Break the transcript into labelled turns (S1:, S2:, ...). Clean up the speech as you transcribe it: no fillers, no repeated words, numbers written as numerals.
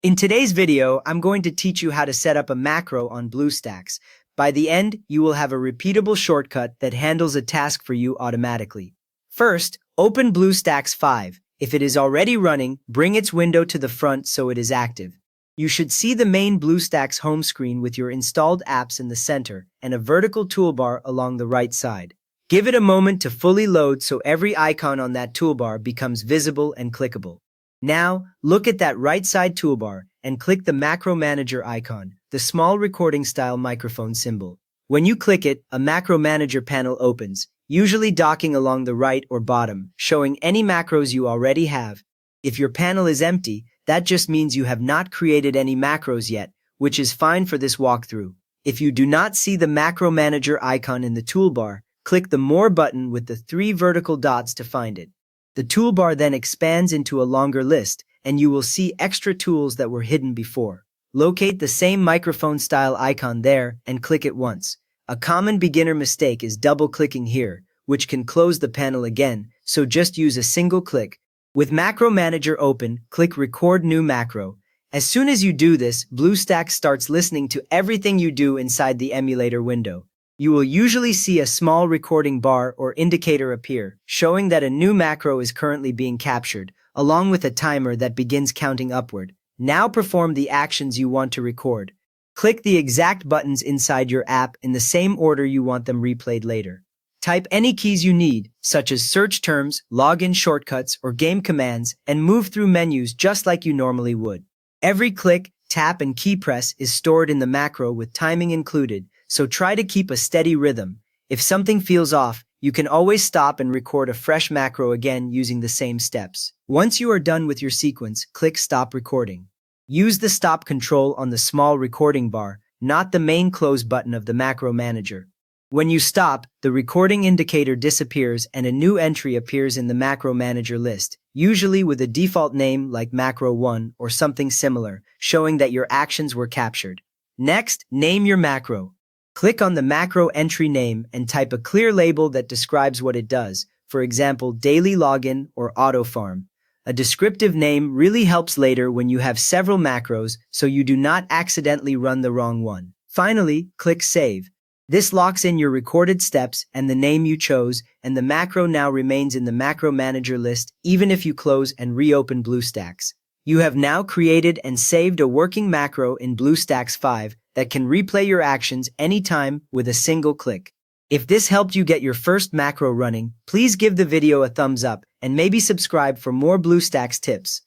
S1: In today's video, I'm going to teach you how to set up a macro on BlueStacks. By the end, you will have a repeatable shortcut that handles a task for you automatically. First, open BlueStacks 5. If it is already running, bring its window to the front so it is active. You should see the main BlueStacks home screen with your installed apps in the center and a vertical toolbar along the right side. Give it a moment to fully load so every icon on that toolbar becomes visible and clickable. Now, look at that right side toolbar and click the Macro Manager icon, the small recording-style microphone symbol. When you click it, a Macro Manager panel opens, usually docking along the right or bottom, showing any macros you already have. If your panel is empty, that just means you have not created any macros yet, which is fine for this walkthrough. If you do not see the Macro Manager icon in the toolbar, click the More button with the 3 vertical dots to find it. The toolbar then expands into a longer list, and you will see extra tools that were hidden before. Locate the same microphone-style icon there and click it once. A common beginner mistake is double-clicking here, which can close the panel again, so just use a single click. With Macro Manager open, click Record New Macro. As soon as you do this, BlueStacks starts listening to everything you do inside the emulator window. You will usually see a small recording bar or indicator appear, showing that a new macro is currently being captured, along with a timer that begins counting upward. Now perform the actions you want to record. Click the exact buttons inside your app in the same order you want them replayed later. Type any keys you need, such as search terms, login shortcuts, or game commands, and move through menus just like you normally would. Every click, tap, and key press is stored in the macro with timing included, so try to keep a steady rhythm. If something feels off, you can always stop and record a fresh macro again using the same steps. Once you are done with your sequence, click Stop Recording. Use the stop control on the small recording bar, not the main close button of the Macro Manager. When you stop, the recording indicator disappears and a new entry appears in the Macro Manager list, usually with a default name like Macro 1 or something similar, showing that your actions were captured. Next, name your macro. Click on the macro entry name and type a clear label that describes what it does, for example, daily login or auto farm. A descriptive name really helps later when you have several macros so you do not accidentally run the wrong one. Finally, click Save. This locks in your recorded steps and the name you chose, and the macro now remains in the Macro Manager list even if you close and reopen BlueStacks. You have now created and saved a working macro in BlueStacks 5 that can replay your actions anytime with a single click. If this helped you get your first macro running, please give the video a thumbs up and maybe subscribe for more BlueStacks tips.